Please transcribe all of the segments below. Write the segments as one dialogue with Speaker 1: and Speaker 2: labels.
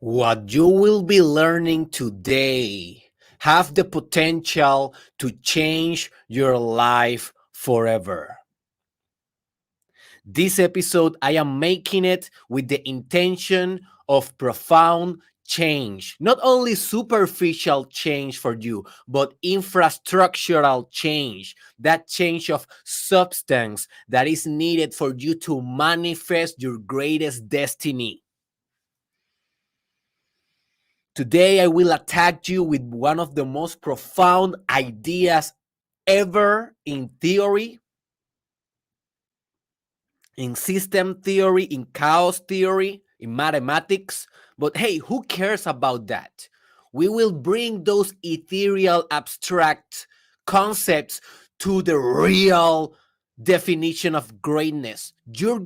Speaker 1: What you will be learning today have the potential to change your life forever. This episode, I am making it with the intention of profound change. Not only superficial change for you, but infrastructural change. That change of substance that is needed for you to manifest your greatest destiny. Today, I will attack you with one of the most profound ideas ever in theory, in system theory, in chaos theory, in mathematics. But hey, who cares about that? We will bring those ethereal, abstract concepts to the real definition of greatness, your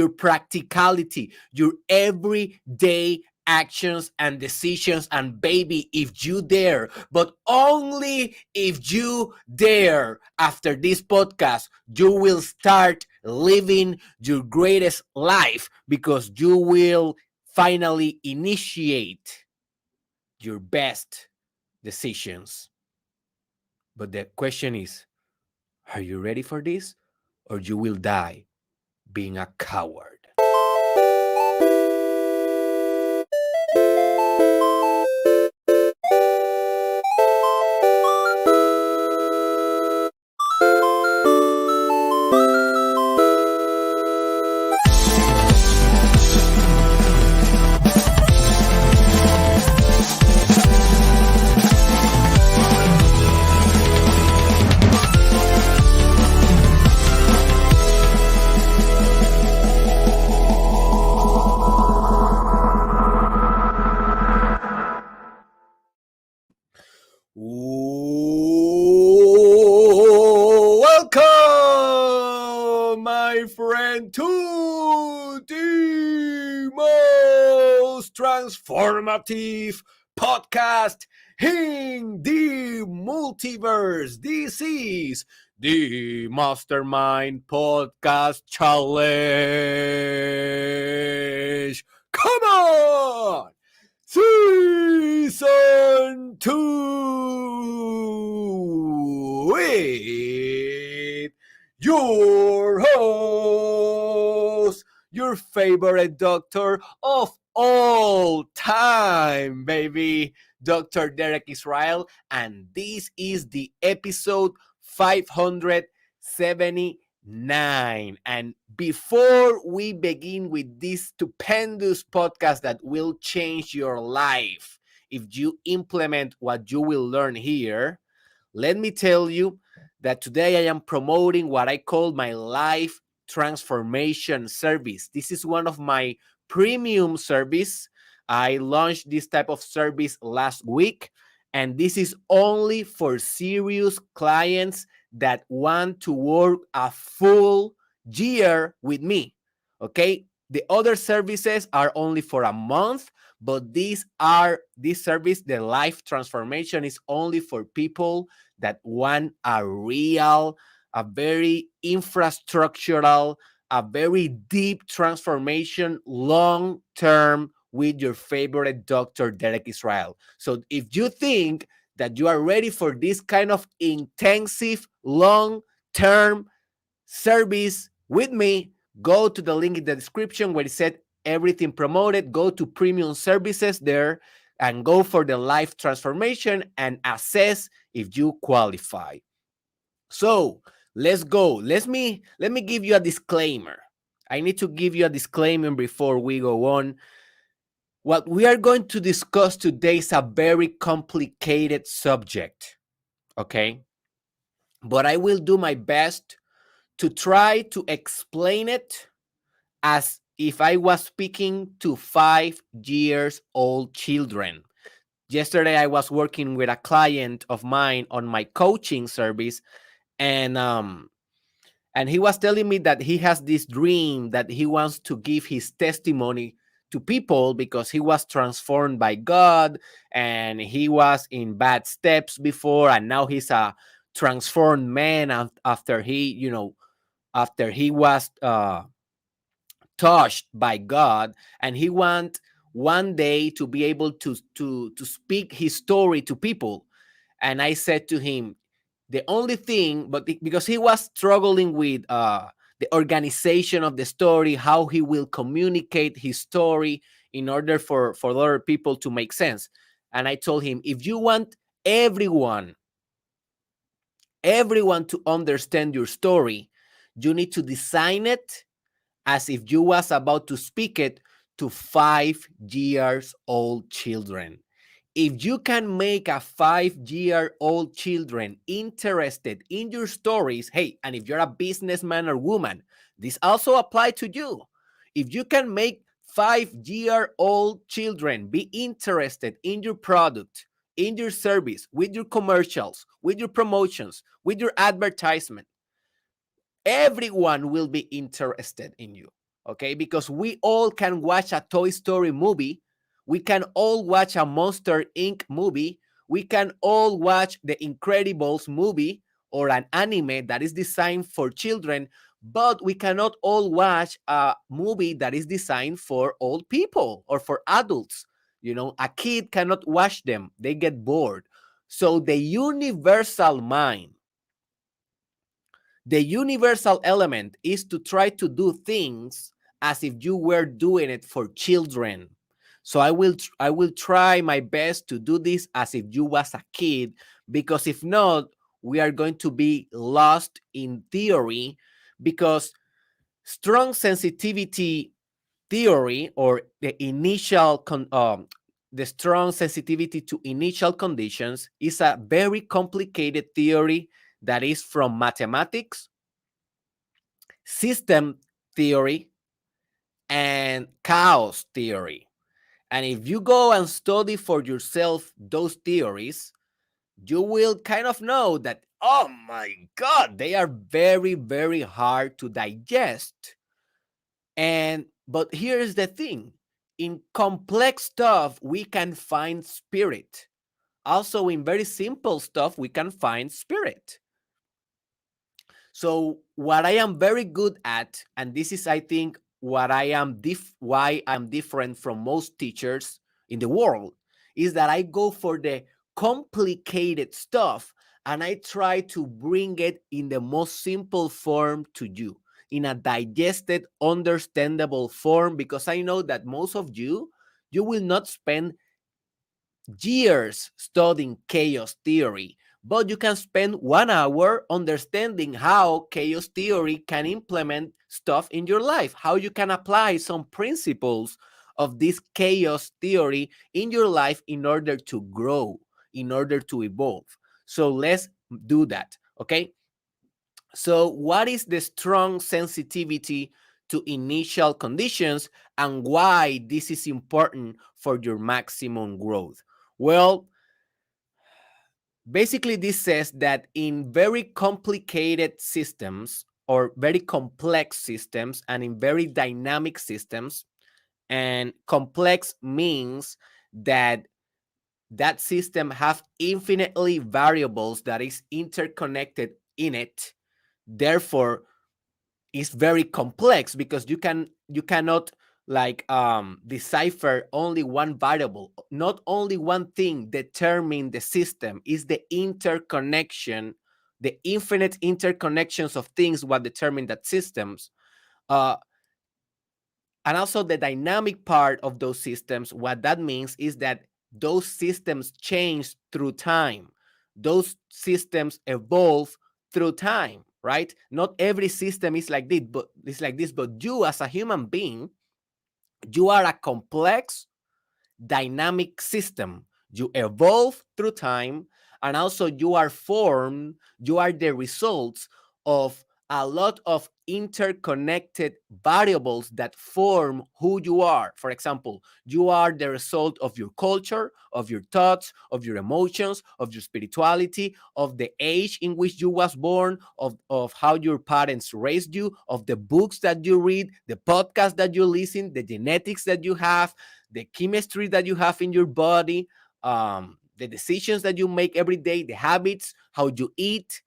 Speaker 1: practicality, your everyday actions and decisions. And baby, if you dare, but only if you dare, after this podcast, you will start living your greatest life because you will finally initiate your best decisions. But the question is, are you ready for this? Or you will die being a coward? Welcome, my friend, to the most transformative podcast in the multiverse. This is the Mastermind Podcast Challenge. Come on! Season 2 with your host, your favorite doctor of all time, baby, Dr. Derek Israel. And this is the episode 579. And before we begin with this stupendous podcast that will change your life, if you implement what you will learn here, let me tell you that today I am promoting what I call my life transformation service. This is one of my premium service. I launched this type of service last week, and this is only for serious clients that want to work a full year with me. Okay, the other services are only for a month, but this service, the life transformation, is only for people that want a very infrastructural, a very deep transformation long term with your favorite Dr. Derek Israel. So if you think that you are ready for this kind of intensive long term service with me, go to the link in the description where it said everything promoted. Go to premium services there and go for the life transformation and assess if you qualify. So let's go. Let me give you a disclaimer. I need to give you a disclaimer before we go on. What we are going to discuss today is a very complicated subject, okay? But I will do my best to try to explain it as if I was speaking to 5-year-old children. Yesterday, I was working with a client of mine on my coaching service, and he was telling me that he has this dream that he wants to give his testimony to people because he was transformed by God, and he was in bad steps before, and now he's a transformed man after he was touched by God, and he want one day to be able to speak his story to people. And I said to him, the only thing, but because he was struggling with the organization of the story, how he will communicate his story in order for other people to make sense. And I told him, if you want everyone everyone to understand your story, you need to design it as if you was about to speak it to 5 years old children. If you can make a 5 year old children interested in your stories, hey, and if you're a businessman or woman, this also apply to you. If you can make 5 year old children be interested in your product, in your service, with your commercials, with your promotions, with your advertisement, everyone will be interested in you. Okay, because we all can watch a Toy Story movie, we can all watch a Monster Inc movie, we can all watch the Incredibles movie or an anime that is designed for children, but we cannot all watch a movie that is designed for old people or for adults. You know, a kid cannot watch them, they get bored. So the universal mind, the universal element is to try to do things as if you were doing it for children. So I will try my best to do this as if you was a kid, because if not, we are going to be lost in theory, because strong sensitivity theory, or the strong sensitivity to initial conditions, is a very complicated theory that is from mathematics, system theory, and chaos theory. And if you go and study for yourself those theories, you will kind of know that, oh my God, they are very, very hard to digest. But here's the thing, in complex stuff, we can find spirit. Also, in very simple stuff, we can find spirit. So what I am very good at, and this is, I think, what I am why I'm different from most teachers in the world, is that I go for the complicated stuff and I try to bring it in the most simple form to you, in a digested, understandable form, because I know that most of you will not spend years studying chaos theory, but you can spend 1 hour understanding how chaos theory can implement stuff in your life, how you can apply some principles of this chaos theory in your life in order to grow, in order to evolve. So let's do that, okay? So, what is the strong sensitivity to initial conditions, and why this is important for your maximum growth? Well, basically, this says that in very complicated systems, or very complex systems, and in very dynamic systems, and complex means that that system have infinitely variables that is interconnected in it. Therefore, it's very complex, because you cannot decipher only one variable. Not only one thing determine the system, is the interconnection, the infinite interconnections of things what determine that systems. uh, and also the dynamic part of those systems, what that means is that those systems change through time, those systems evolve through time, right? Not every system is like this, but you as a human being, you are a complex dynamic system. You evolve through time, and also you are the results of a lot of interconnected variables that form who you are. For example, you are the result of your culture, of your thoughts, of your emotions, of your spirituality, of the age in which you was born, of how your parents raised you, of the books that you read, the podcast that you listen, the genetics that you have, the chemistry that you have in your body, the decisions that you make every day, the habits, how you eat,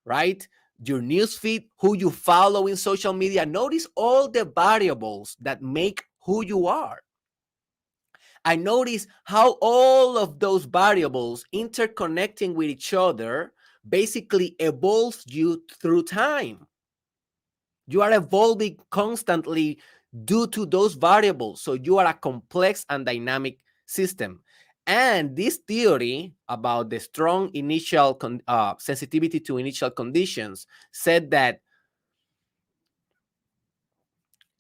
Speaker 1: right? Your newsfeed, who you follow in social media. Notice all the variables that make who you are. And notice how all of those variables interconnecting with each other basically evolves you through time. You are evolving constantly due to those variables. So you are a complex and dynamic system. And this theory about the strong initial sensitivity to initial conditions said that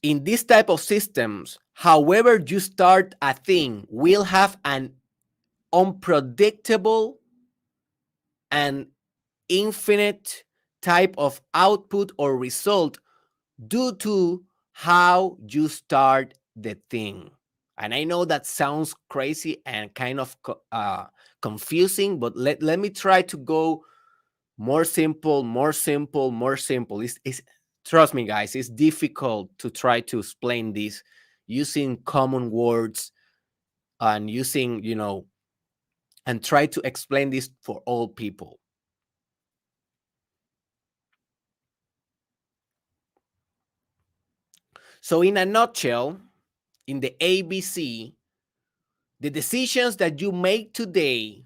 Speaker 1: in this type of systems, however you start a thing will have an unpredictable and infinite type of output or result due to how you start the thing. And I know that sounds crazy and kind of confusing, but let me try to go more simple, more simple, more simple. Trust me, guys, it's difficult to try to explain this using common words and using, and try to explain this for all people. So, in a nutshell, in the ABC, the decisions that you make today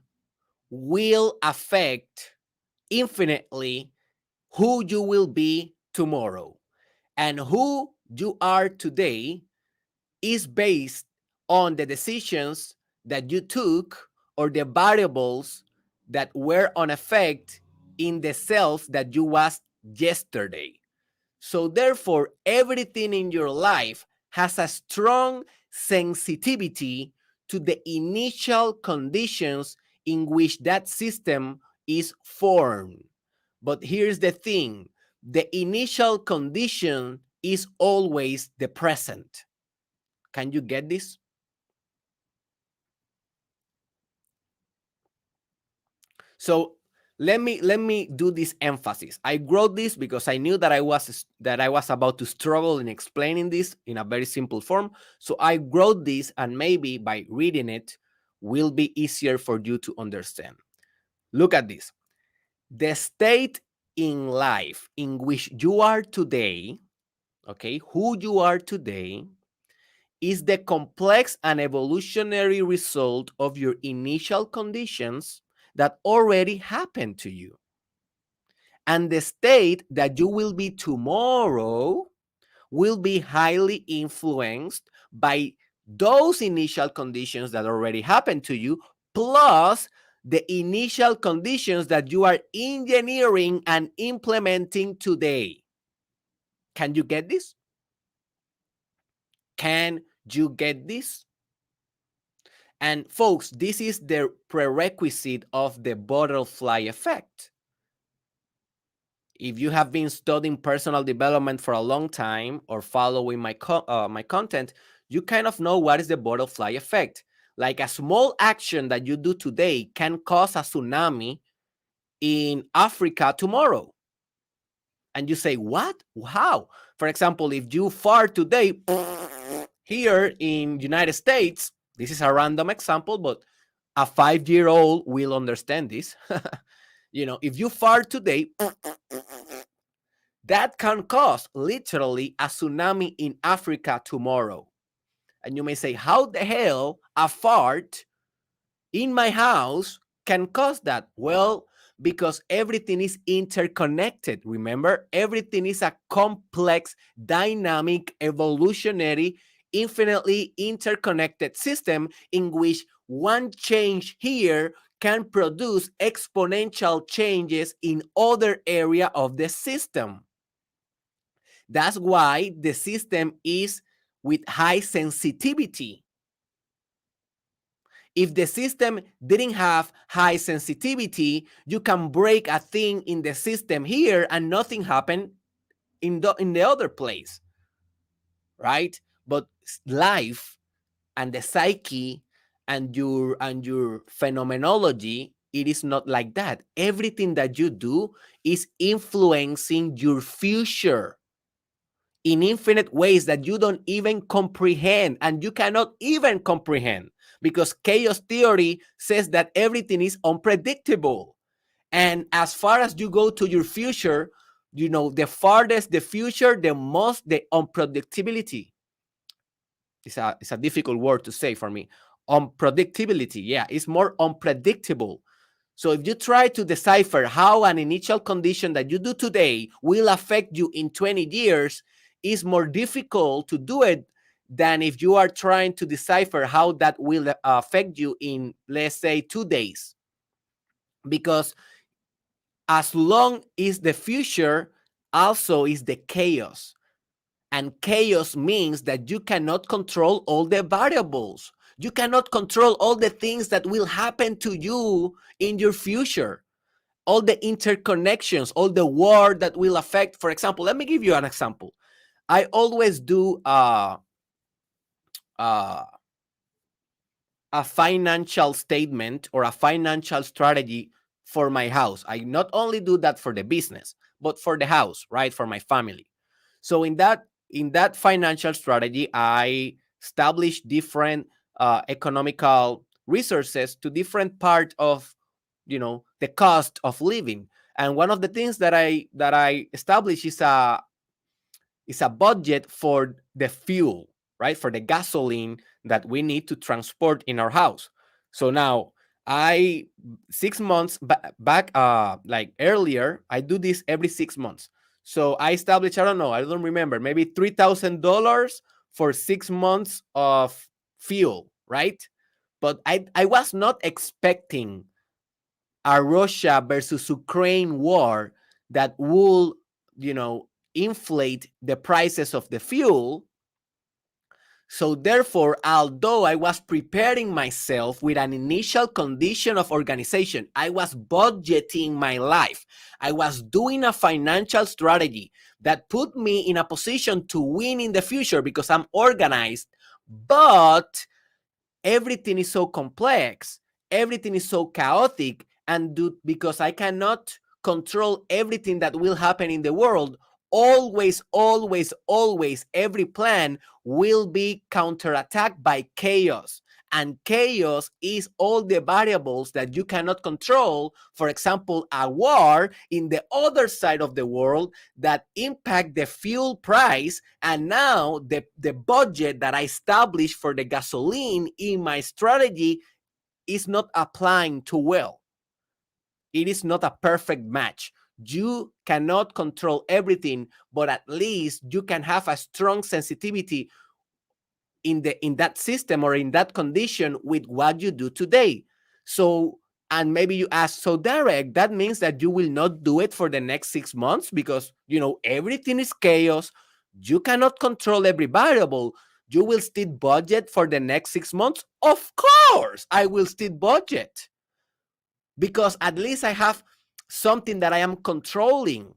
Speaker 1: will affect infinitely who you will be tomorrow. And who you are today is based on the decisions that you took or the variables that were on effect in the self that you was yesterday. So therefore, everything in your life has a strong sensitivity to the initial conditions in which that system is formed. But here's the thing, the initial condition is always the present. Can you get this? So let me do this emphasis. I wrote this because I knew that I was about to struggle in explaining this in a very simple form. So I wrote this, and maybe by reading it will be easier for you to understand. Look at this. The state in life in which you are today, okay, who you are today, is the complex and evolutionary result of your initial conditions that already happened to you. And the state that you will be tomorrow will be highly influenced by those initial conditions that already happened to you, plus the initial conditions that you are engineering and implementing today. Can you get this? Can you get this? And folks, this is the prerequisite of the butterfly effect. If you have been studying personal development for a long time or following my content, you kind of know what is the butterfly effect. Like a small action that you do today can cause a tsunami in Africa tomorrow. And you say, what? How? For example, if you fart today here in United States, this is a random example, but a 5-year-old will understand this. If you fart today, that can cause literally a tsunami in Africa tomorrow. And you may say, how the hell a fart in my house can cause that? Well, because everything is interconnected. Remember, everything is a complex, dynamic, evolutionary, infinitely interconnected system in which one change here can produce exponential changes in other area of the system. That's why the system is with high sensitivity. If the system didn't have high sensitivity, you can break a thing in the system here and nothing happened in the other place, right? But life and the psyche and your phenomenology, it is not like that. Everything that you do is influencing your future in infinite ways that you don't even comprehend, and you cannot even comprehend, because chaos theory says that everything is unpredictable. And as far as you go to your future, the farthest the future, the most the unpredictability. It's a difficult word to say for me. unpredictability. Yeah, it's more unpredictable. So if you try to decipher how an initial condition that you do today will affect you in 20 years, it's more difficult to do it than if you are trying to decipher how that will affect you in, let's say, 2 days. Because as long as the future also is the chaos. And chaos means that you cannot control all the variables. You cannot control all the things that will happen to you in your future, all the interconnections, all the war that will affect. For example, let me give you an example. I always do uh, a financial statement or a financial strategy for my house. I not only do that for the business, but for the house, right? For my family. So in that financial strategy, I establish different economical resources to different part of the cost of living. And one of the things that I establish is a budget for the fuel, right? For the gasoline that we need to transport in our house. So now I 6 months back, like earlier, I do this every 6 months. So I established, I don't remember, maybe $3,000 for 6 months of fuel, right? But I was not expecting a Russia versus Ukraine war that will, inflate the prices of the fuel. So therefore, although I was preparing myself with an initial condition of organization, I was budgeting my life. I was doing a financial strategy that put me in a position to win in the future because I'm organized. But everything is so complex, everything is so chaotic, and because I cannot control everything that will happen in the world, always, always, always, every plan will be counterattacked by chaos. And chaos is all the variables that you cannot control. For example, a war in the other side of the world that impact the fuel price. And now the budget that I established for the gasoline in my strategy is not applying too well. It is not a perfect match. You cannot control everything, but at least you can have a strong sensitivity in that system or in that condition with what you do today. So, and maybe you ask, so Derek, that means that you will not do it for the next 6 months because everything is chaos. You cannot control every variable. You will still budget for the next 6 months. Of course I will still budget, because at least I have something that I am controlling.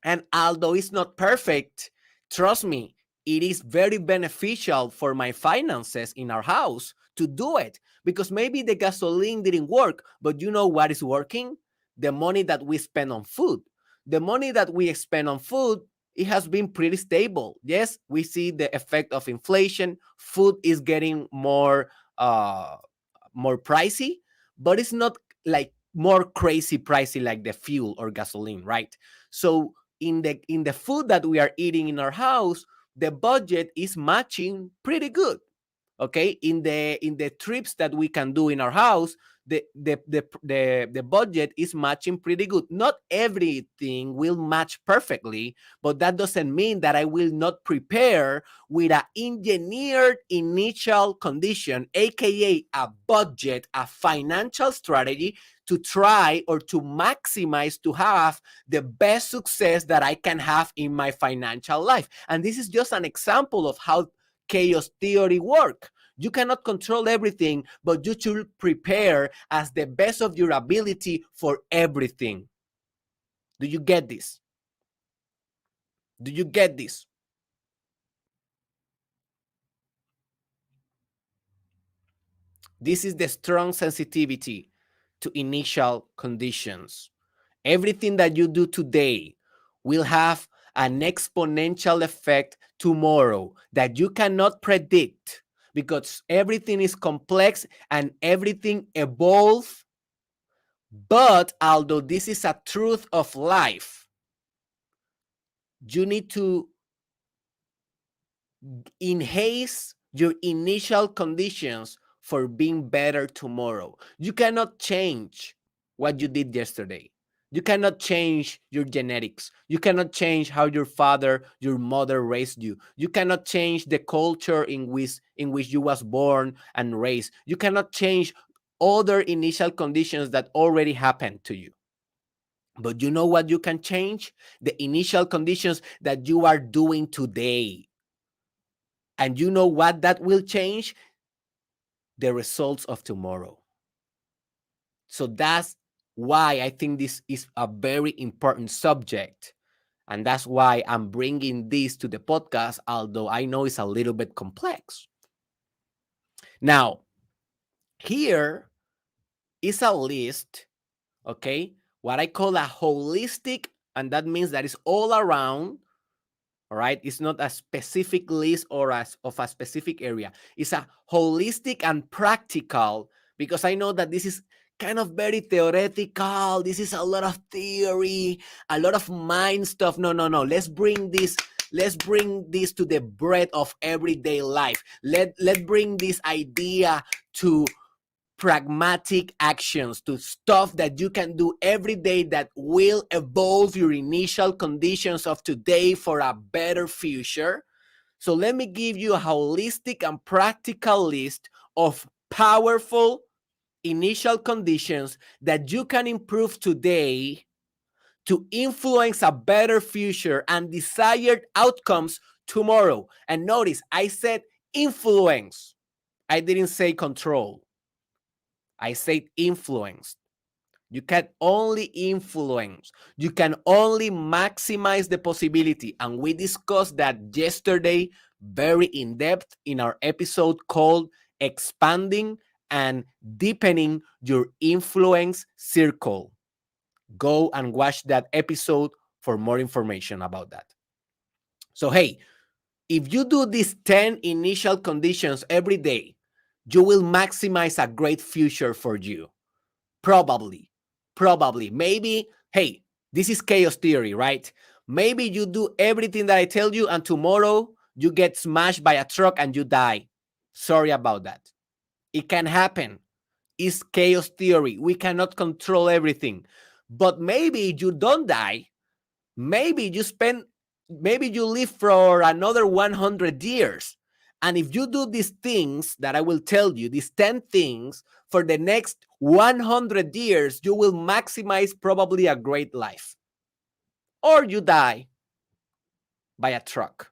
Speaker 1: And although it's not perfect, trust me, it is very beneficial for my finances in our house to do it, because maybe the gasoline didn't work, but you know what is working? The money that we spend on food. The money that we spend on food, it has been pretty stable. Yes, we see the effect of inflation. Food is getting more pricey, but it's not like more crazy pricey like the fuel or gasoline, right? So in the food that we are eating in our house, the budget is matching pretty good. Okay, in the trips that we can do in our house, the budget is matching pretty good. Not everything will match perfectly, but that doesn't mean that I will not prepare with an engineered initial condition, aka a budget, a financial strategy, to try or to maximize to have the best success that I can have in my financial life. And this is just an example of how chaos theory work. You cannot control everything, but you should prepare as the best of your ability for everything. Do you get this? Do you get this? This is the strong sensitivity to initial conditions. Everything that you do today will have an exponential effect tomorrow that you cannot predict, because everything is complex and everything evolves. But although this is a truth of life, you need to enhance your initial conditions for being better tomorrow. You cannot change what you did yesterday. You cannot change your genetics. You cannot change how your father, your mother raised you. You cannot change the culture in which you was born and raised. You cannot change other initial conditions that already happened to you. But you know what you can change? The initial conditions that you are doing today. And you know what that will change? The results of tomorrow. So that's why I think this is a very important subject. And that's why I'm bringing this to the podcast, although I know it's a little bit complex. Now, here is a list, okay? What I call a holistic, and that means that it's all around. All right, it's not a specific list or of a specific area. It's a holistic and practical, because I know that this is kind of very theoretical. This is a lot of theory, a lot of mind stuff. No, no, no. Let's bring this to the bread of everyday life. Let's bring this idea to pragmatic actions, to stuff that you can do every day that will evolve your initial conditions of today for a better future. So let me give you a holistic and practical list of powerful initial conditions that you can improve today to influence a better future and desired outcomes tomorrow. And notice, I said influence. I didn't say control. I said influence. You can only influence. You can only maximize the possibility. And we discussed that yesterday very in depth in our episode called Expanding and Deepening Your Influence Circle. Go and watch that episode for more information about that. So, hey, if you do these 10 initial conditions every day, you will maximize a great future for you. Probably. Maybe, hey, this is chaos theory, right? Maybe you do everything that I tell you and tomorrow you get smashed by a truck and you die. Sorry about that. It can happen. It's chaos theory. We cannot control everything. But maybe you don't die. Maybe you live for another 100 years. And if you do these things that I will tell you, these 10 things, for the next 100 years, you will maximize probably a great life. Or you die by a truck.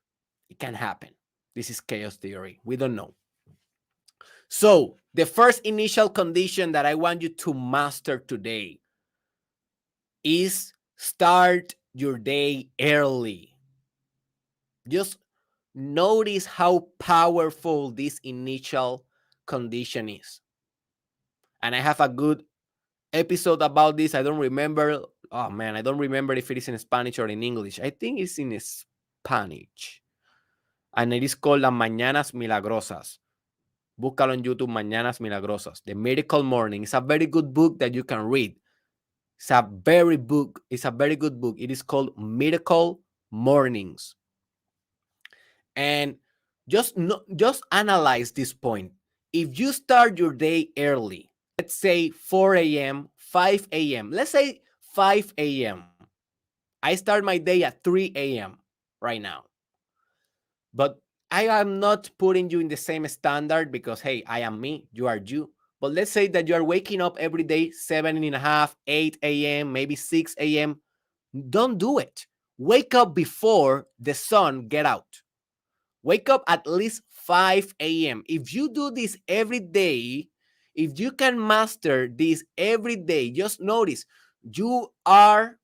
Speaker 1: It can happen. This is chaos theory. We don't know. So the first initial condition that I want you to master today is start your day early. Just notice how powerful this initial condition is. And I have a good episode about this. I don't remember. Oh man, I don't remember if it is in Spanish or in English. I think it's in Spanish. And it is called Las Mañanas Milagrosas. Búscalo en YouTube, Mañanas Milagrosas. The Miracle Morning. It's a very good book that you can read. It's a very good book. It is called Miracle Mornings. And just analyze this point. If you start your day early, let's say 4 a.m., 5 a.m., let's say 5 a.m. I start my day at 3 a.m. right now. But I am not putting you in the same standard because, hey, I am me, you are you. But let's say that you are waking up every day, 7:30, 8 a.m., maybe 6 a.m. Don't do it. Wake up before the sun get out. Wake up at least 5 a.m. If you do this every day, if you can master this every day, just notice you are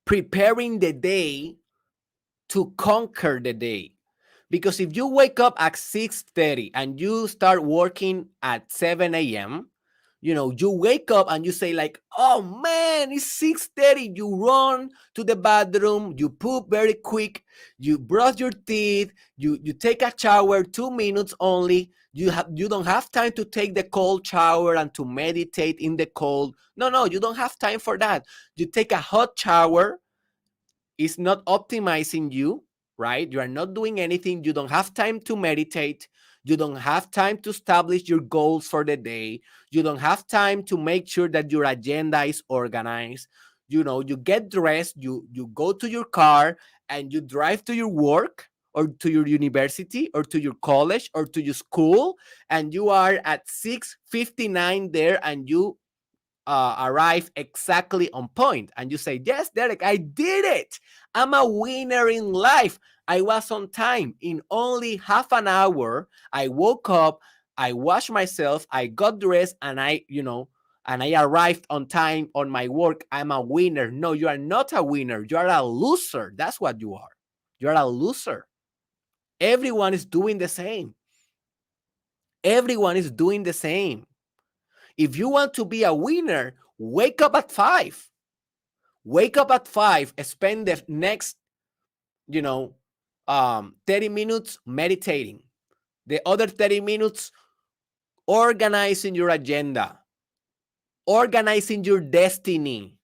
Speaker 1: preparing the day to conquer the day. Because if you wake up at 6:30 and you start working at 7 a.m., you wake up and you say like, oh man, it's 6:30. You run to the bathroom, you poop very quick, you brush your teeth, you take a shower, 2 minutes only. You don't have time to take the cold shower and to meditate in the cold. No, you don't have time for that. You take a hot shower. It's not optimizing you, right? You are not doing anything. You don't have time to meditate. You don't have time to establish your goals for the day. You don't have time to make sure that your agenda is organized. You get dressed, you go to your car, and you drive to your work or to your university or to your college or to your school, and you are at 6:59 there, and you arrive exactly on point, and you say, yes, Derek, I did it. I'm a winner in life. I was on time. In only half an hour, I woke up, I washed myself, I got dressed, and I arrived on time on my work. I'm a winner. No, you are not a winner. You are a loser. That's what you are. You're a loser. Everyone is doing the same. Everyone is doing the same. If you want to be a winner, wake up at 5. Wake up at 5. Spend the next, 30 minutes meditating. The other 30 minutes organizing your agenda, organizing your destiny,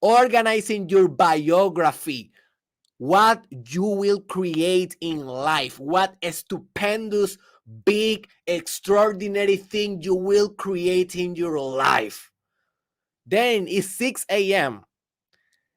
Speaker 1: organizing your biography, what you will create in life, what a stupendous, big, extraordinary thing you will create in your life. Then it's 6 a.m.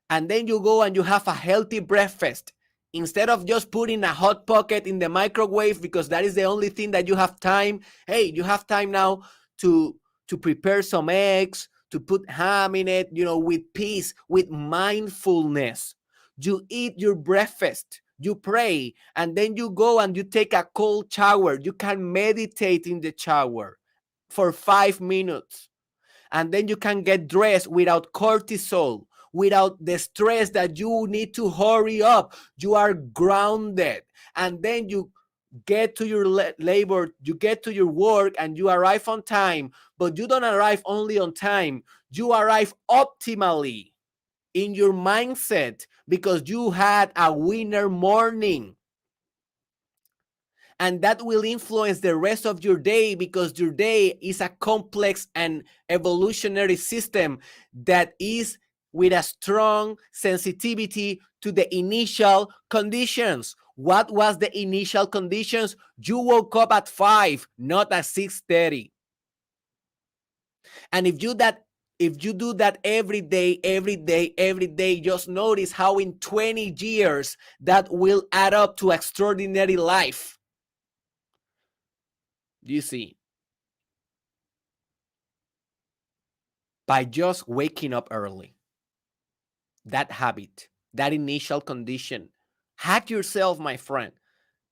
Speaker 1: and then you go and you have a healthy breakfast instead of just putting a hot pocket in the microwave because that is the only thing that you have time. Hey, you have time now to prepare some eggs, to put ham in it, with peace, with mindfulness. You eat your breakfast, you pray, and then you go and you take a cold shower. You can meditate in the shower for 5 minutes, and then you can get dressed without cortisol, without the stress that you need to hurry up. You are grounded, and then you get to your labor, you get to your work, and you arrive on time. But you don't arrive only on time, you arrive optimally in your mindset because you had a winner morning. And that will influence the rest of your day because your day is a complex and evolutionary system that is with a strong sensitivity to the initial conditions. What was the initial conditions? You woke up at 5, not at 6:30. And if you do that every day, just notice how in 20 years that will add up to extraordinary life. Do you see? By just waking up early, that habit, that initial condition, hack yourself, my friend.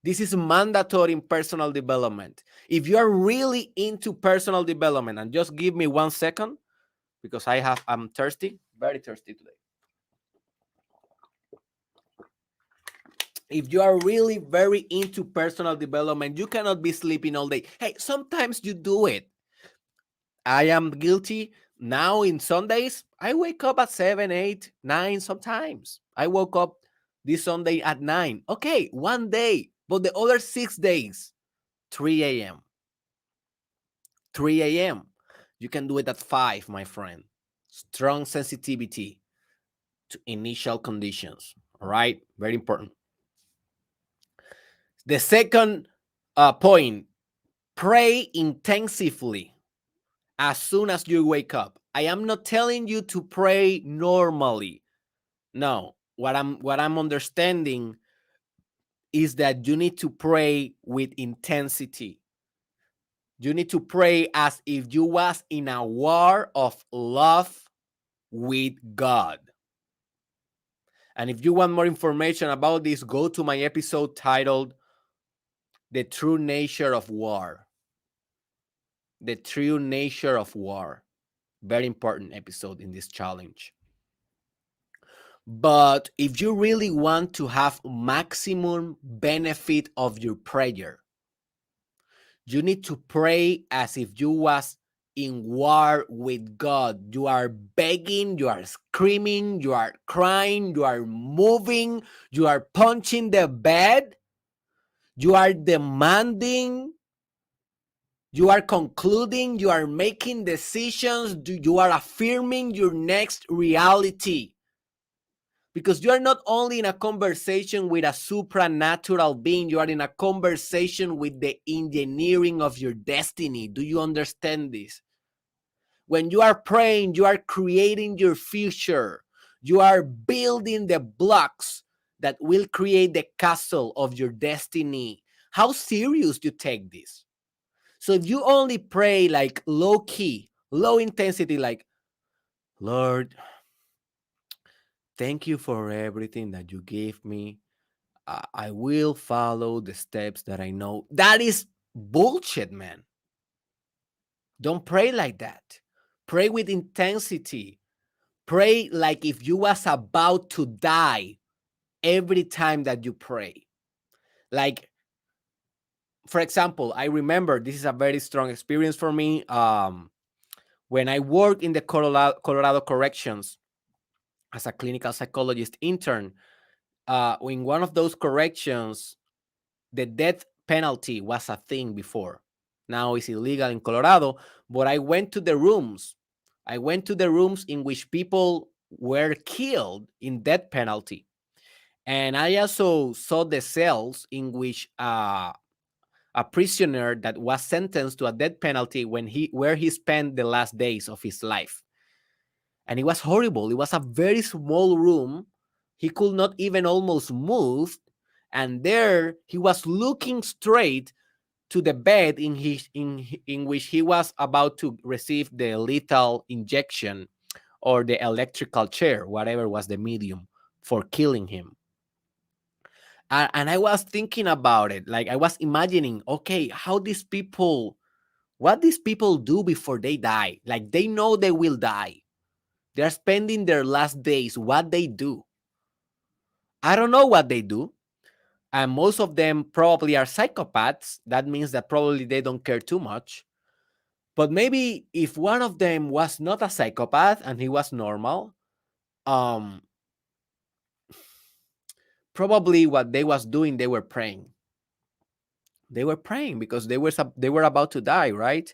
Speaker 1: This is mandatory in personal development. If you are really into personal development, and just give me 1 second because I'm thirsty, very thirsty today. If you are really very into personal development, you cannot be sleeping all day. Hey, sometimes you do it. I am guilty. Now in Sundays, I wake up at 7, 8, 9 sometimes. I woke up this Sunday at 9. Okay, 1 day. But the other 6 days, 3 a.m. 3 a.m. You can do it at 5, my friend. Strong sensitivity to initial conditions. All right? Very important. The second point, pray intensively as soon as you wake up. I am not telling you to pray normally. No, what I'm understanding is that you need to pray with intensity. You need to pray as if you was in a war of love with God. And if you want more information about this, go to my episode titled The True Nature of War. The True Nature of War. Very important episode in this challenge. But if you really want to have maximum benefit of your prayer, you need to pray as if you was in war with God. You are begging, you are screaming, you are crying, you are moving, you are punching the bed, you are demanding, you are concluding, you are making decisions, you are affirming your next reality. Because you are not only in a conversation with a supranatural being, you are in a conversation with the engineering of your destiny. Do you understand this? When you are praying, you are creating your future. You are building the blocks that will create the castle of your destiny. How serious you take this? So if you only pray like low key, low intensity, like, Lord, thank you for everything that you gave me. I will follow the steps that I know. That is bullshit, man. Don't pray like that. Pray with intensity. Pray like if you was about to die every time that you pray. Like, for example, I remember this is a very strong experience for me. When I worked in the Colorado Corrections as a clinical psychologist intern, in one of those corrections, the death penalty was a thing before. Now it's illegal in Colorado, but I went to the rooms. I went to the rooms in which people were killed in death penalty. And I also saw the cells in which a prisoner that was sentenced to a death penalty where he spent the last days of his life. And it was horrible. It was a very small room. He could not even almost move. And there he was looking straight to the bed in which he was about to receive the lethal injection or the electrical chair, whatever was the medium for killing him. And I was thinking about it. Like I was imagining, okay, what these people do before they die. Like they know they will die. They're spending their last days. What they do. I don't know what they do. And most of them probably are psychopaths. That means that probably they don't care too much. But maybe if one of them was not a psychopath and he was normal, um, probably what they was doing, they were praying. They were praying because they were about to die, right?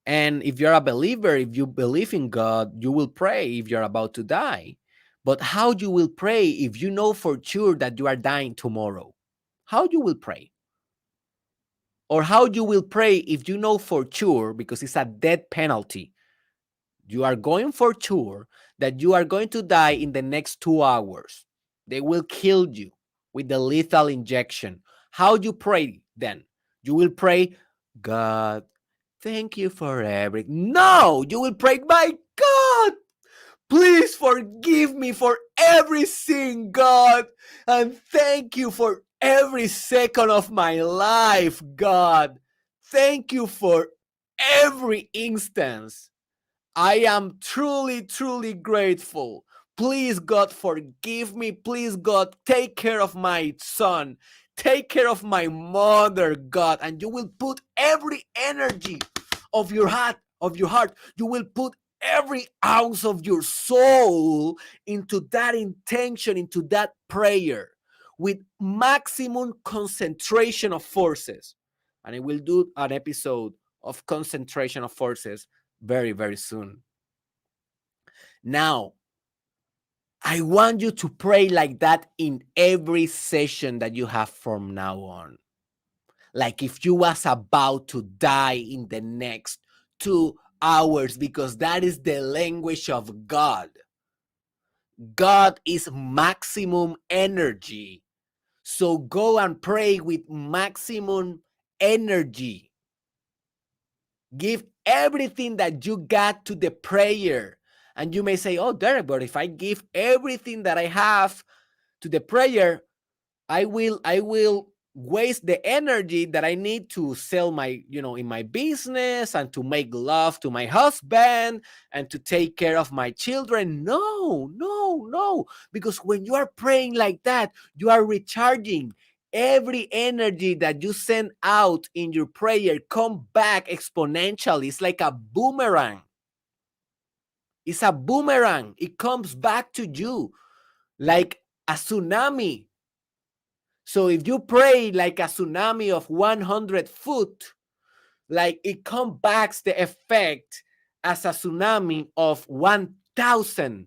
Speaker 1: And if you're a believer, if you believe in God, you will pray if you're about to die. But how you will pray if you know for sure that you are dying tomorrow? How you will pray? Or how you will pray if you know for sure, because it's a death penalty, you are going for sure that you are going to die in the next 2 hours. They will kill you with the lethal injection. How you pray then? You will pray, God, thank you for everything. No, you will pray, my God, please forgive me for every sin, God. And thank you for every second of my life, God. Thank you for every instance. I am truly, truly grateful. Please, God, forgive me. Please, God, take care of my son. Take care of my mother, God. And you will put every energy of your heart. You will put every ounce of your soul into that intention, into that prayer with maximum concentration of forces. And I will do an episode of concentration of forces very, very soon. Now, I want you to pray like that in every session that you have from now on. Like if you was about to die in the next 2 hours, because that is the language of God. God is maximum energy. So go and pray with maximum energy. Give everything that you got to the prayer. And you may say, oh, Derek, but if I give everything that I have to the prayer, I will waste the energy that I need to sell my, in my business and to make love to my husband and to take care of my children. No, no, no. Because when you are praying like that, you are recharging. Every energy that you send out in your prayer come back exponentially. It's like a boomerang. It's a boomerang. It comes back to you like a tsunami. So if you pray like a tsunami of 100 foot, like it comes back the effect as a tsunami of 1,000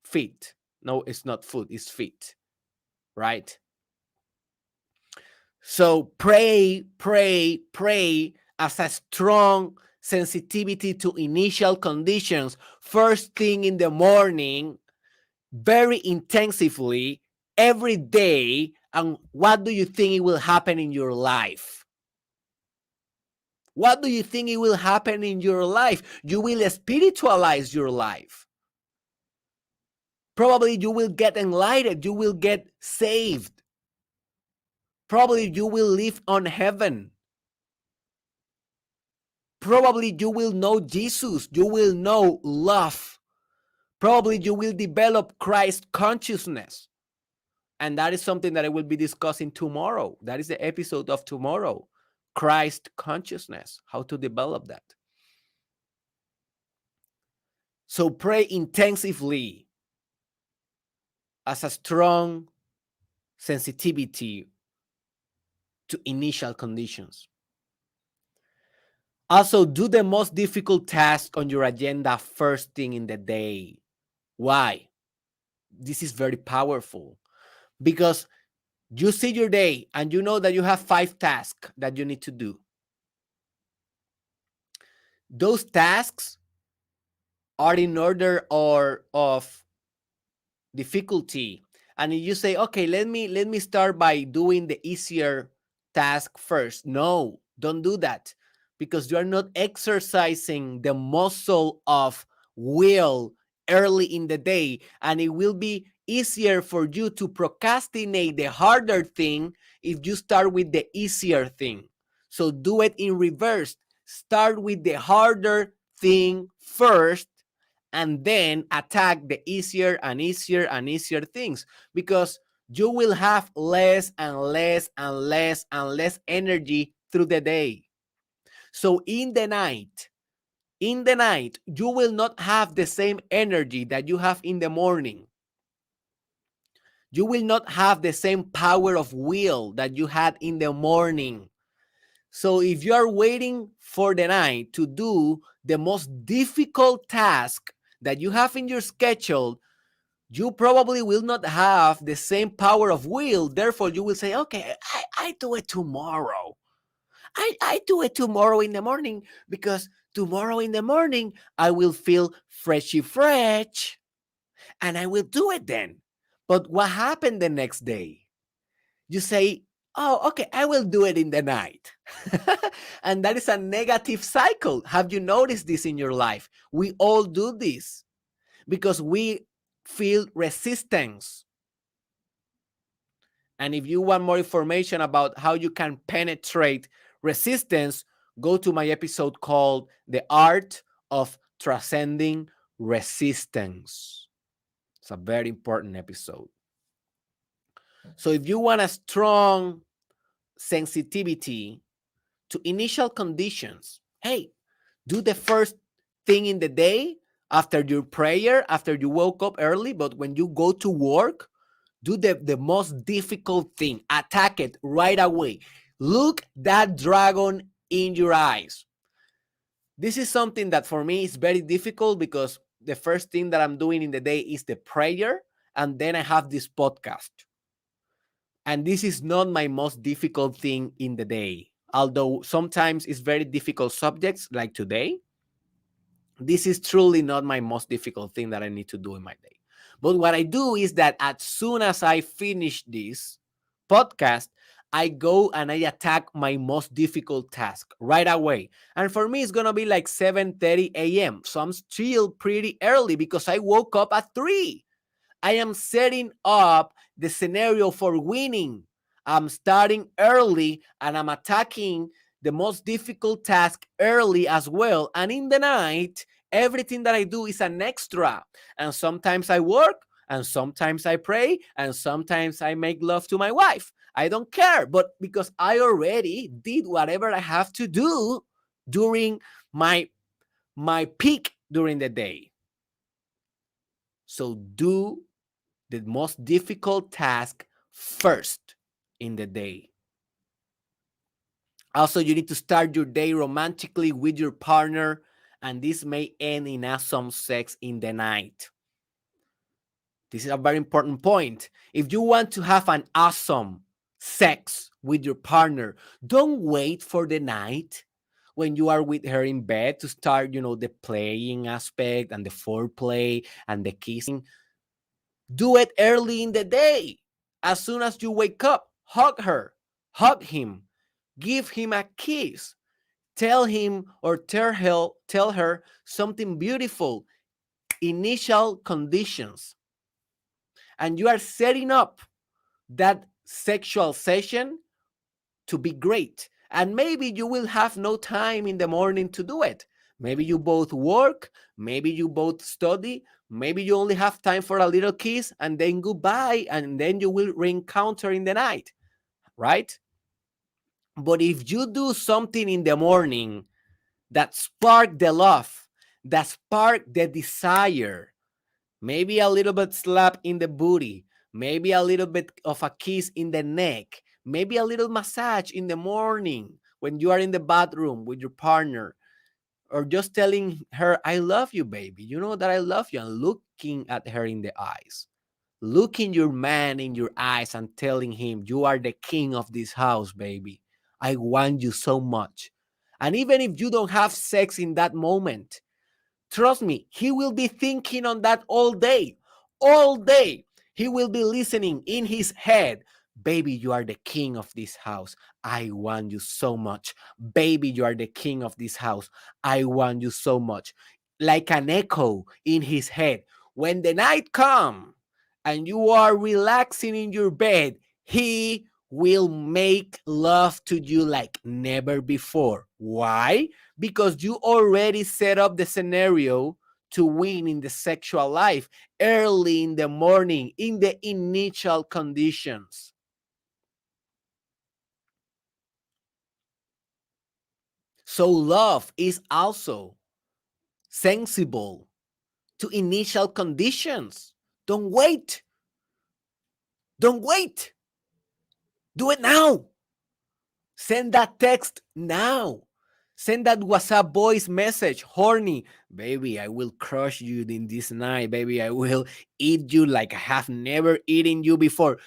Speaker 1: feet. No, it's not food, it's feet, right? So pray, pray, pray as a strong sensitivity to initial conditions first thing in the morning, very intensively every day. And what do you think it will happen in your life? What do you think it will happen in your life? You will spiritualize your life. Probably you will get enlightened. You will get saved. Probably you will live on heaven. Probably you will know Jesus. You will know love. Probably you will develop Christ consciousness. And that is something that I will be discussing tomorrow. That is the episode of tomorrow. Christ consciousness, how to develop that. So pray intensively as a strong sensitivity to initial conditions. Also, do the most difficult task on your agenda first thing in the day. Why? This is very powerful because you see your day and you know that you have 5 tasks that you need to do. Those tasks are in order or of difficulty. And if you say, okay, let me start by doing the easier task first. No, don't do that, because you are not exercising the muscle of will early in the day, and it will be easier for you to procrastinate the harder thing if you start with the easier thing. So do it in reverse. Start with the harder thing first, and then attack the easier and easier and easier things, because you will have less and less and less and less energy through the day. So in the night, you will not have the same energy that you have in the morning. You will not have the same power of will that you had in the morning. So if you are waiting for the night to do the most difficult task that you have in your schedule, you probably will not have the same power of will. Therefore, you will say, okay, I do it tomorrow. I do it tomorrow in the morning, because tomorrow in the morning I will feel fresh and I will do it then. But what happened the next day? You say, oh, okay, I will do it in the night. And that is a negative cycle. Have you noticed this in your life? We all do this because we feel resistance. And if you want more information about how you can penetrate resistance, go to my episode called The Art of Transcending Resistance. It's a very important episode. So if you want a strong sensitivity to initial conditions, hey, do the first thing in the day after your prayer, after you woke up early. But when you go to work, do the most difficult thing. Attack it right away. Look that dragon in your eyes. This is something that for me is very difficult, because the first thing that I'm doing in the day is the prayer, and then I have this podcast. And this is not my most difficult thing in the day. Although sometimes it's very difficult subjects like today, this is truly not my most difficult thing that I need to do in my day. But what I do is that as soon as I finish this podcast, I go and I attack my most difficult task right away. And for me, it's going to be like 7:30 a.m. So I'm still pretty early because I woke up at 3. I am setting up the scenario for winning. I'm starting early and I'm attacking the most difficult task early as well. And in the night, everything that I do is an extra. And sometimes I work, and sometimes I pray, and sometimes I make love to my wife. I don't care, but because I already did whatever I have to do during my peak during the day. So do the most difficult task first in the day. Also, you need to start your day romantically with your partner, and this may end in awesome sex in the night. This is a very important point. If you want to have an awesome sex with your partner, don't wait for the night when you are with her in bed to start, the playing aspect and the foreplay and the kissing. Do it early in the day. As soon as you wake up, hug her, hug him, give him a kiss, tell him or tell her something beautiful. Initial conditions, and you are setting up that sexual session to be great. And maybe you will have no time in the morning to do it. Maybe you both work, maybe you both study, maybe you only have time for a little kiss and then goodbye, and then you will re-encounter in the night, right? But if you do something in the morning that spark the love, that spark the desire, maybe a little bit slap in the booty, maybe a little bit of a kiss in the neck, maybe a little massage in the morning when you are in the bathroom with your partner, or just telling her, I love you, baby. You know that I love you, and looking at her in the eyes. Looking your man in your eyes and telling him, you are the king of this house, baby. I want you so much. And even if you don't have sex in that moment, trust me, he will be thinking on that all day. All day. He will be listening in his head. Baby, you are the king of this house. I want you so much. Baby, you are the king of this house. I want you so much. Like an echo in his head. When the night comes and you are relaxing in your bed, he will make love to you like never before. Why? Because you already set up the scenario to win in the sexual life early in the morning in the initial conditions. So love is also sensible to initial conditions. Don't wait. Don't wait. Do it now. Send that text now. Send that WhatsApp voice message, horny. Baby, I will crush you in this night. Baby, I will eat you like I have never eaten you before.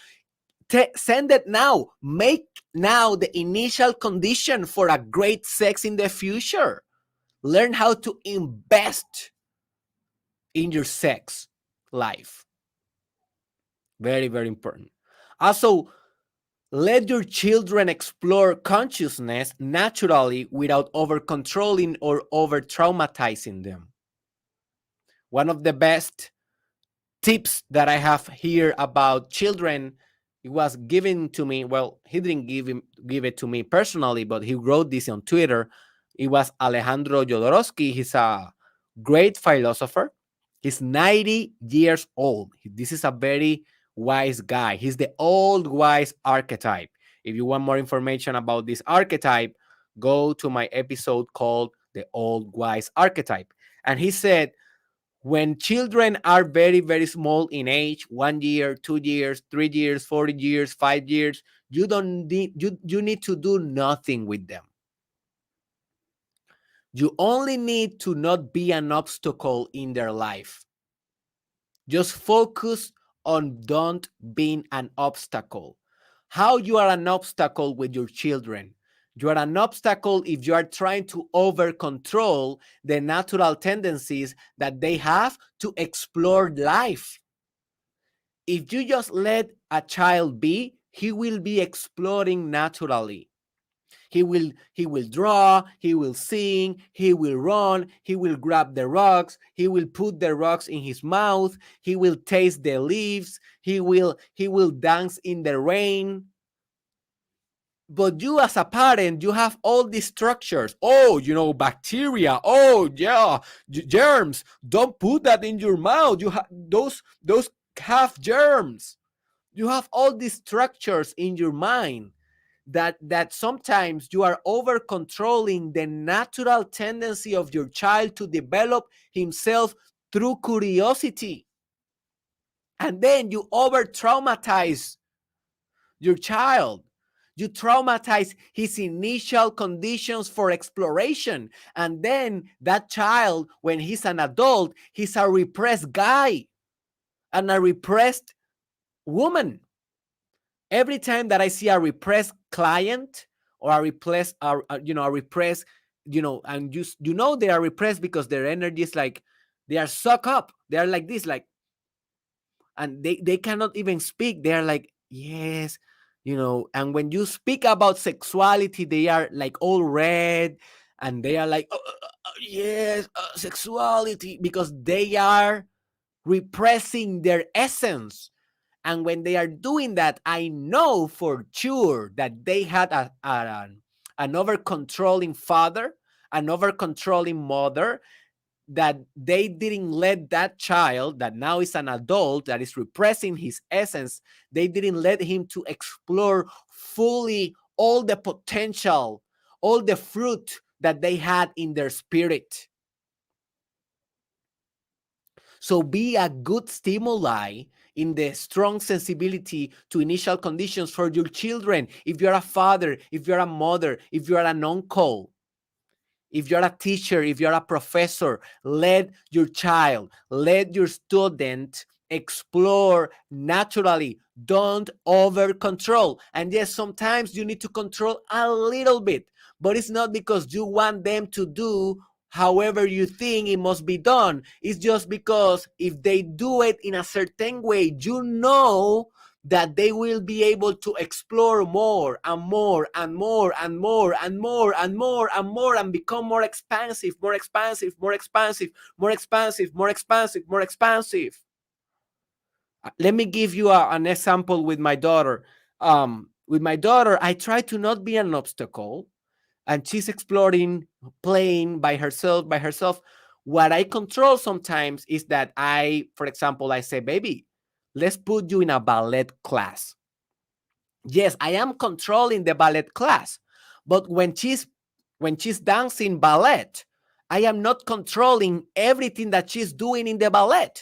Speaker 1: Send it now. Make now the initial condition for a great sex in the future. Learn how to invest in your sex life. Very, very important. Also, let your children explore consciousness naturally without over controlling or over traumatizing them. One of the best tips that I have here about children, it was given to me. Well, he didn't give it to me personally, but he wrote this on Twitter. It was Alejandro Jodorowsky. He's a great philosopher. He's 90 years old. This is a very wise guy. He's the old wise archetype. If you want more information about this archetype, go to my episode called The Old Wise Archetype. And he said, when children are very, very small in age, 1 year, 2 years, 3 years, 40 years, 5 years, you need to do nothing with them. You only need to not be an obstacle in their life. Just focus on don't being an obstacle. How you are an obstacle with your children? You are an obstacle if you are trying to over control the natural tendencies that they have to explore life. If you just let a child be, he will be exploring naturally. He will draw, he will sing, he will run, he will grab the rocks, he will put the rocks in his mouth, he will taste the leaves, he will dance in the rain. But you as a parent, you have all these structures. Oh, bacteria. Oh, yeah, germs. Don't put that in your mouth. You have those have germs. You have all these structures in your mind that sometimes you are over controlling the natural tendency of your child to develop himself through curiosity. And then you over traumatize your child. You traumatize his initial conditions for exploration. And then that child, when he's an adult, he's a repressed guy. and a repressed woman. Every time that I see a repressed client or a repressed, a repressed, and they are repressed because their energy is like they are sucked up. They are like this, like, and they cannot even speak. They are like, yes, and when you speak about sexuality, they are like all red, and they are like, yes, sexuality, because they are repressing their essence. And when they are doing that, I know for sure that they had an over controlling father, an over controlling mother, that they didn't let that child that now is an adult that is repressing his essence, they didn't let him to explore fully all the potential, all the fruit that they had in their spirit. So be a good stimuli in the strong sensibility to initial conditions for your children. If you're a father, if you're a mother, if you're an uncle, if you're a teacher, if you're a professor, let your child, let your student explore naturally. Don't over control. And yes, sometimes you need to control a little bit, but it's not because you want them to do however you think it must be done. It's just because if they do it in a certain way, that they will be able to explore more and more and more and more and more and more and more and become more expansive, more expansive, more expansive, more expansive, more expansive, more expansive. Let me give you an example with my daughter. With my daughter, I try to not be an obstacle, and she's exploring, playing by herself, What I control sometimes is that for example, I say, baby, let's put you in a ballet class. Yes, I am controlling the ballet class, but when she's dancing ballet, I am not controlling everything that she's doing in the ballet.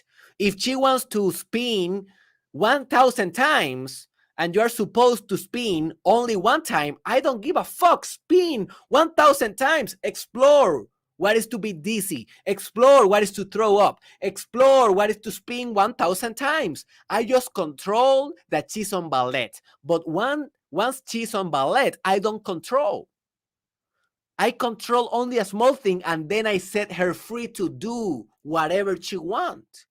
Speaker 1: If she wants to spin 1,000 times and you're supposed to spin only one time, I don't give a fuck. Spin 1,000 times. Explore what is to be dizzy. Explore what is to throw up. Explore what is to spin 1,000 times. I just control that she's on ballet. But once she's on ballet, I don't control. I control only a small thing, and then I set her free to do whatever she wants.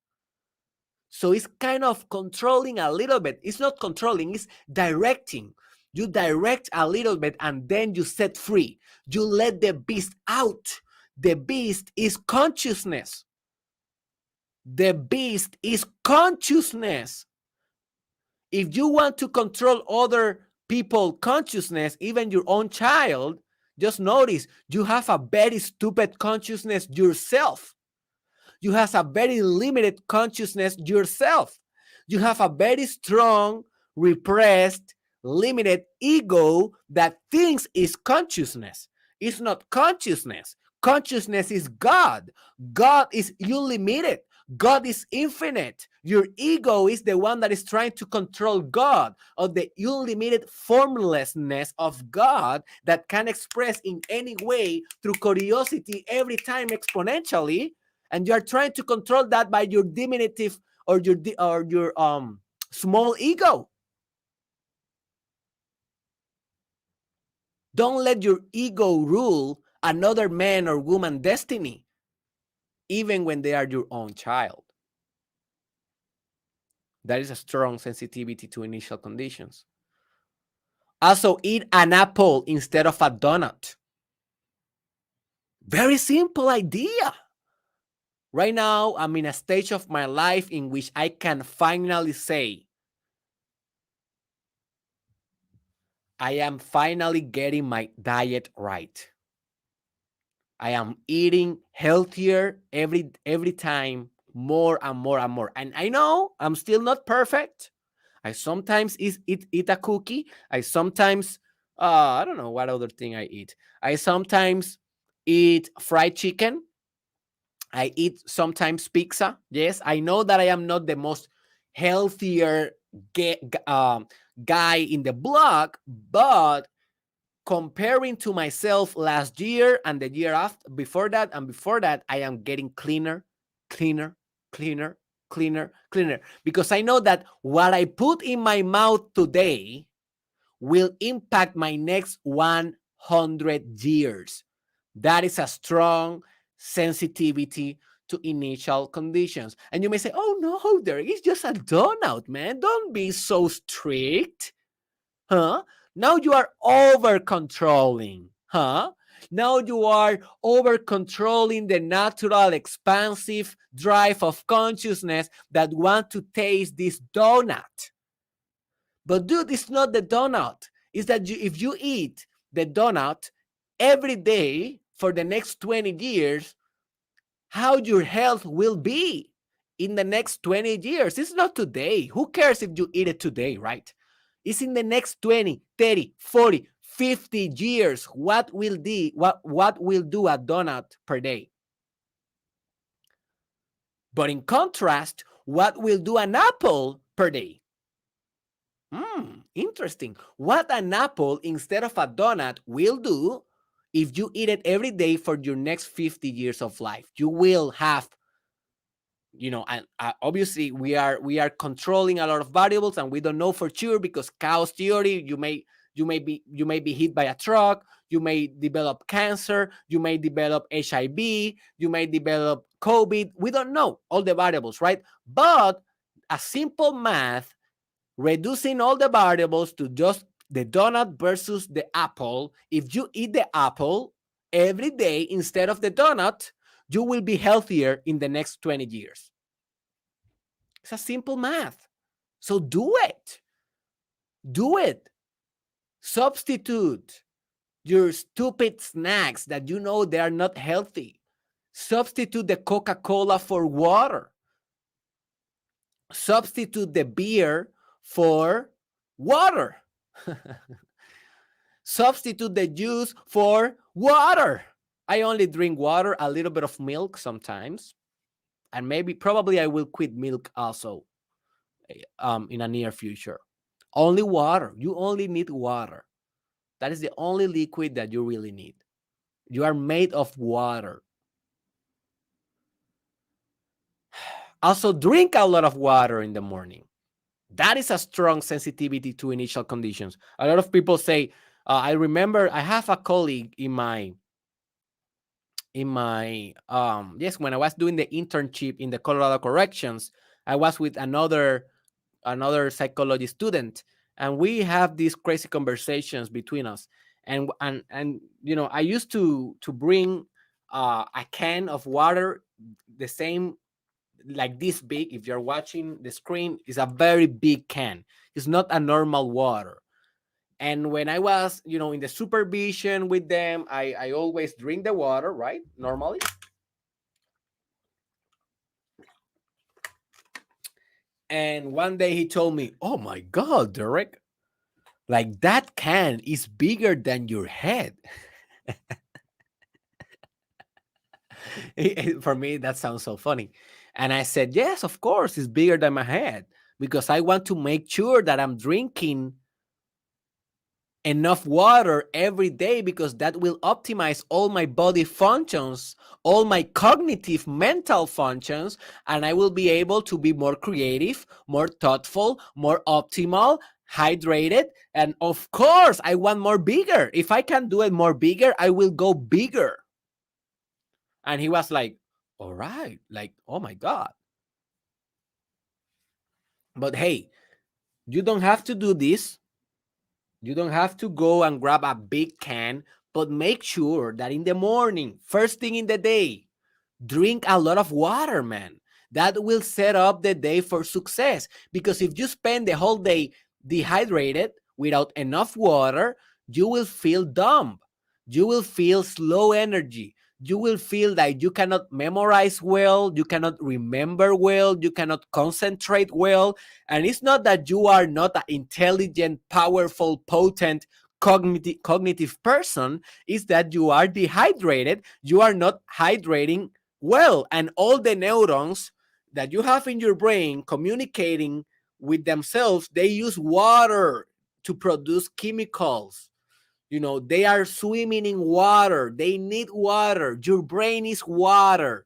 Speaker 1: So it's kind of controlling a little bit. It's not controlling, it's directing. You direct a little bit and then you set free. You let the beast out. The beast is consciousness. The beast is consciousness. If you want to control other people's consciousness, even your own child, just notice you have a very stupid consciousness yourself. You have a very limited consciousness yourself. You have a very strong, repressed, limited ego that thinks is consciousness. It's not consciousness. Consciousness is God. God is unlimited. God is infinite. Your ego is the one that is trying to control God, of the unlimited formlessness of God that can express in any way through curiosity every time exponentially, and you're trying to control that by your diminutive or your small ego. Don't let your ego rule another man or woman destiny, even when they are your own child. That is a strong sensitivity to initial conditions. Also, eat an apple instead of a donut. Very simple idea. Right now, I'm in a stage of my life in which I can finally say, I am finally getting my diet right. I am eating healthier every time, more and more and more. And I know I'm still not perfect. I sometimes eat a cookie. I sometimes I don't know what other thing I eat. I sometimes eat fried chicken. I eat sometimes pizza. Yes, I know that I am not the most healthier guy in the block, but comparing to myself last year and the year after, before that, I am getting cleaner, cleaner, cleaner, cleaner, because I know that what I put in my mouth today will impact my next 100 years. That is a strong sensitivity to initial conditions. And you may say, oh no, Derek, it's just a donut, man. Don't be so strict. Huh? Now you are over controlling. Huh? Now you are over controlling the natural expansive drive of consciousness that want to taste this donut. But dude, it's not the donut. It's that if you eat the donut every day for the next 20 years, how your health will be in the next 20 years. It's not today. Who cares if you eat it today, right? It's in the next 20, 30, 40, 50 years. What will do a donut per day? But in contrast, what will do an apple per day? Interesting. What an apple instead of a donut will do if you eat it every day for your next 50 years of life. You will have, and obviously we are controlling a lot of variables, and we don't know for sure, because chaos theory, you may be hit by a truck, you may develop cancer, you may develop HIV, you may develop COVID. We don't know all the variables, right? But a simple math, reducing all the variables to just the donut versus the apple. If you eat the apple every day instead of the donut, you will be healthier in the next 20 years. It's a simple math. So do it. Do it. Substitute your stupid snacks that you know they are not healthy. Substitute the Coca-Cola for water. Substitute the beer for water. Substitute the juice for water. I only drink water, a little bit of milk sometimes. And probably I will quit milk also in a near future. Only water. You only need water. That is the only liquid that you really need. You are made of water. Also, drink a lot of water in the morning. That is a strong sensitivity to initial conditions. A lot of people say, I remember I have a colleague in my yes, when I was doing the internship in the Colorado Corrections, I was with another psychology student, and we have these crazy conversations between us. And I used to bring a can of water, the same, like this big. If you're watching the screen, is a very big can. It's not a normal water. And when I was, in the supervision with them, I always drink the water, right? Normally. And one day he told me, oh my God, Derek, like that can is bigger than your head. For me, that sounds so funny. And I said, yes, of course, it's bigger than my head, because I want to make sure that I'm drinking enough water every day, because that will optimize all my body functions, all my cognitive mental functions, and I will be able to be more creative, more thoughtful, more optimal, hydrated. And of course, I want more bigger. If I can do it more bigger, I will go bigger. And he was like, all right, like, oh my God. But hey, you don't have to do this. You don't have to go and grab a big can, but make sure that in the morning, first thing in the day, drink a lot of water, man. That will set up the day for success. Because if you spend the whole day dehydrated without enough water, you will feel dumb. You will feel slow energy. You will feel that you cannot memorize well, you cannot remember well, you cannot concentrate well. And it's not that you are not an intelligent, powerful, potent, cognitive person. It's that you are dehydrated. You are not hydrating well. And all the neurons that you have in your brain communicating with themselves, they use water to produce chemicals. They are swimming in water. They need water. Your brain is water.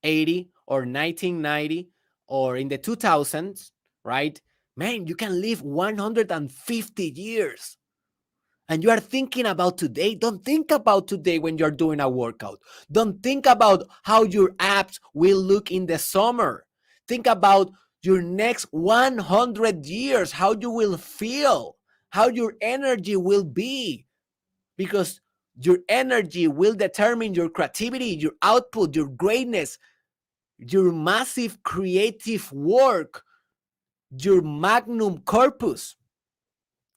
Speaker 1: 1980 or 1990 or in the 2000s, right? Man, you can live 150 years. And you are thinking about today. Don't think about today when you're doing a workout. Don't think about how your abs will look in the summer. Think about your next 100 years, how you will feel, how your energy will be, because your energy will determine your creativity, your output, your greatness, your massive creative work, your magnum corpus.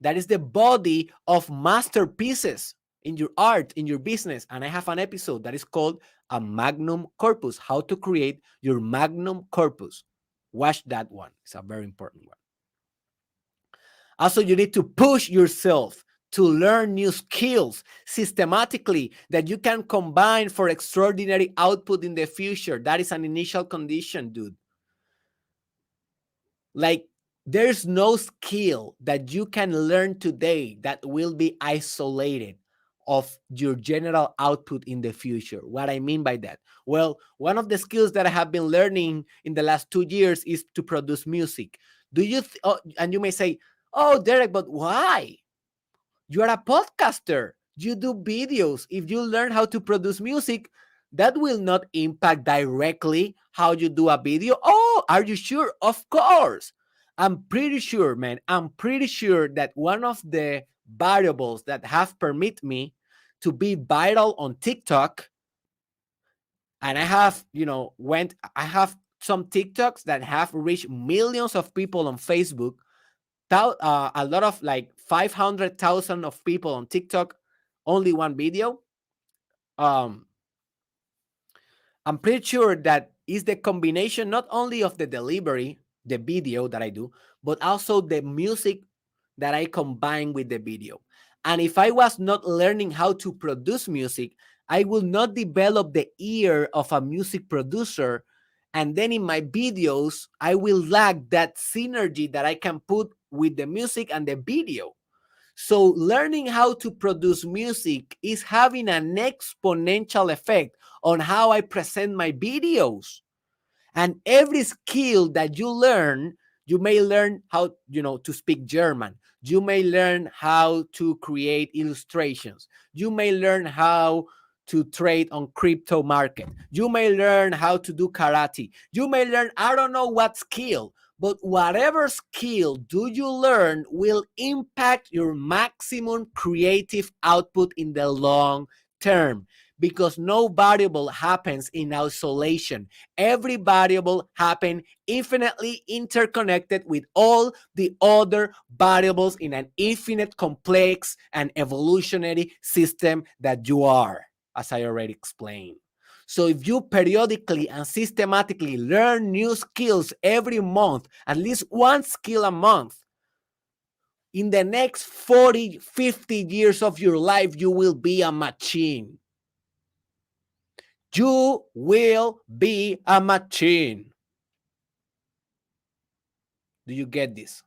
Speaker 1: That is the body of masterpieces in your art, in your business. And I have an episode that is called A Magnum Corpus, how to create your magnum corpus. Watch that one. It's a very important one. Also, you need to push yourself to learn new skills systematically that you can combine for extraordinary output in the future. That is an initial condition, dude. Like, there's no skill that you can learn today that will be isolated of your general output in the future. What I mean by that? Well, one of the skills that I have been learning in the last 2 years is to produce music. Do you, and you may say, oh, Derek, but why? You are a podcaster. You do videos. If you learn how to produce music, that will not impact directly how you do a video. Oh, are you sure? Of course. I'm pretty sure, man. I'm pretty sure that one of the variables that have permit me to be viral on TikTok, and I have some TikToks that have reached millions of people on Facebook, a lot of like 500,000 of people on TikTok, only one video. Um, I'm pretty sure that is the combination not only of the delivery, the video that I do, but also the music that I combine with the video. And if I was not learning how to produce music, I will not develop the ear of a music producer. And then in my videos, I will lack that synergy that I can put with the music and the video. So learning how to produce music is having an exponential effect on how I present my videos. And every skill that you learn, you may learn how, to speak German. You may learn how to create illustrations. You may learn how to trade on crypto market. You may learn how to do karate. You may learn, I don't know what skill, but whatever skill do you learn will impact your maximum creative output in the long term, because no variable happens in isolation. Every variable happens infinitely interconnected with all the other variables in an infinite, complex, and evolutionary system that you are, as I already explained. So if you periodically and systematically learn new skills every month, at least one skill a month, in the next 40, 50 years of your life, you will be a machine. You will be a machine. Do you get this?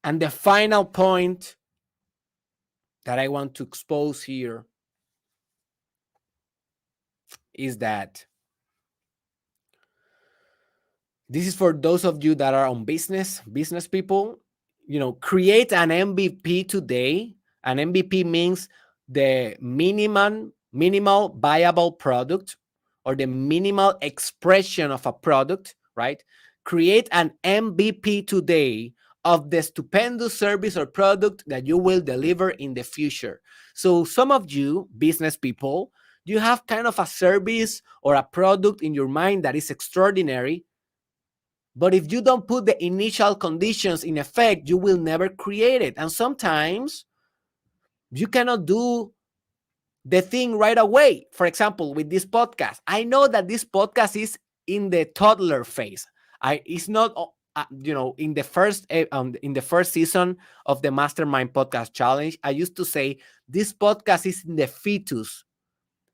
Speaker 1: And the final point that I want to expose here is that this is for those of you that are on business people. Create an MVP today. An MVP means the minimal viable product, or the minimal expression of a product, right? Create an MVP today of the stupendous service or product that you will deliver in the future. So some of you business people, you have kind of a service or a product in your mind that is extraordinary, but if you don't put the initial conditions in effect, you will never create it. And sometimes you cannot do the thing right away. For example, with this podcast, I know that this podcast is in the toddler phase. It's not, in the first season of the Mastermind Podcast Challenge, I used to say this podcast is in the fetus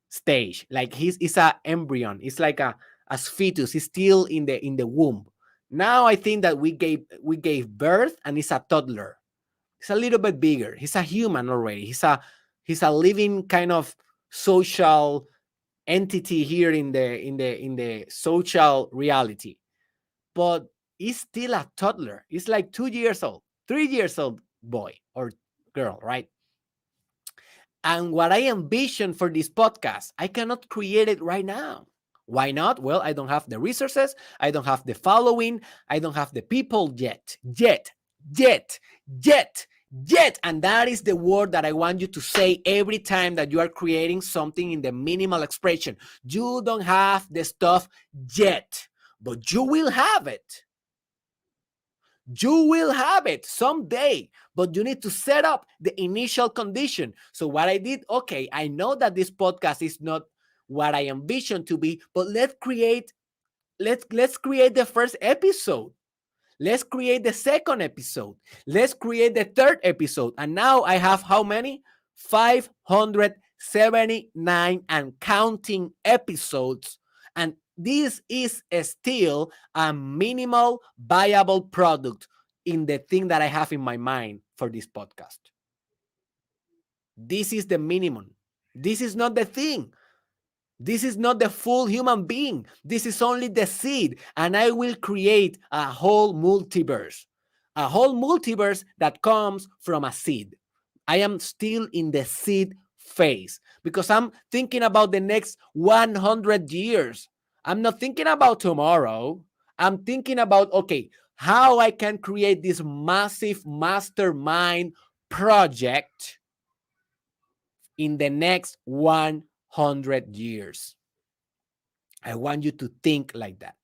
Speaker 1: stage. Like it's a embryon. It's like a fetus. It's still in the womb. Now I think that we gave birth, and it's a toddler. It's a little bit bigger. He's a human already. He's a living kind of social entity here in the social reality, but he's still a toddler. He's like 2 years old, 3 years old boy or girl, right? And what I envision for this podcast, I cannot create it right now. Why not? Well, I don't have the resources. I don't have the following. I don't have the people yet, yet. And that is the word that I want you to say every time that you are creating something in the minimal expression. You don't have the stuff yet, but you will have it. You will have it someday, but you need to set up the initial condition. So what I did, okay, I know that this podcast is not what I envision to be, but let's create the first episode. Let's create the second episode. Let's create the third episode. And now I have how many? 579 and counting episodes. And this is still a minimal viable product in the thing that I have in my mind for this podcast. This is the minimum. This is not the thing. This is not the full human being. This is only the seed. And I will create a whole multiverse that comes from a seed. I am still in the seed phase because I'm thinking about the next 100 years. I'm not thinking about tomorrow. I'm thinking about, okay, how I can create this massive mastermind project in the next 100 years. I want you to think like that.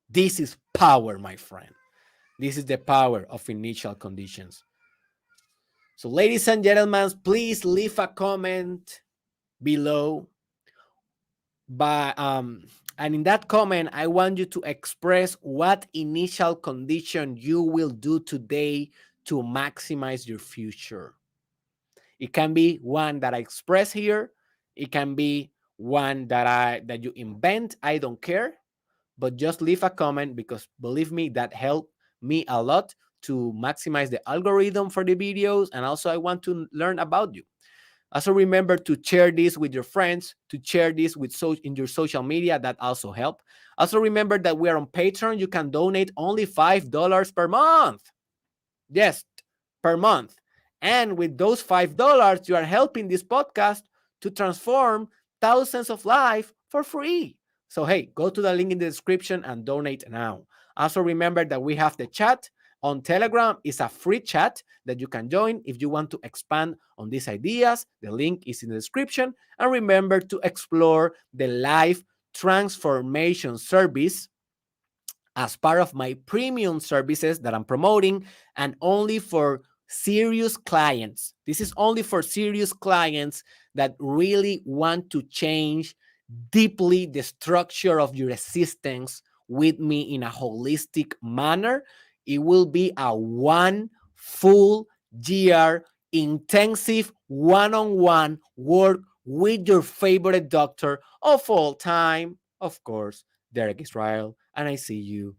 Speaker 1: This is power, my friend. This is the power of initial conditions. So, ladies and gentlemen, please leave a comment below. And in that comment, I want you to express what initial condition you will do today to maximize your future. It can be one that I express here. It can be one that you invent. I don't care. But just leave a comment because believe me, that helped me a lot to maximize the algorithm for the videos. And also I want to learn about you. Also remember to share this with your friends, to share this with in your social media. That also help. Also remember that we are on Patreon. You can donate only $5 per month. Yes, per month. And with those $5, you are helping this podcast to transform thousands of lives for free. So, hey, go to the link in the description and donate now. Also, remember that we have the chat on Telegram. It's a free chat that you can join if you want to expand on these ideas. The link is in the description. And remember to explore the life transformation service as part of my premium services that I'm promoting, and only for serious clients. This is only for serious clients that really want to change deeply the structure of your existence with me in a holistic manner. It will be a one full year intensive one-on-one work with your favorite doctor of all time, of course, Derek Israel, and I see you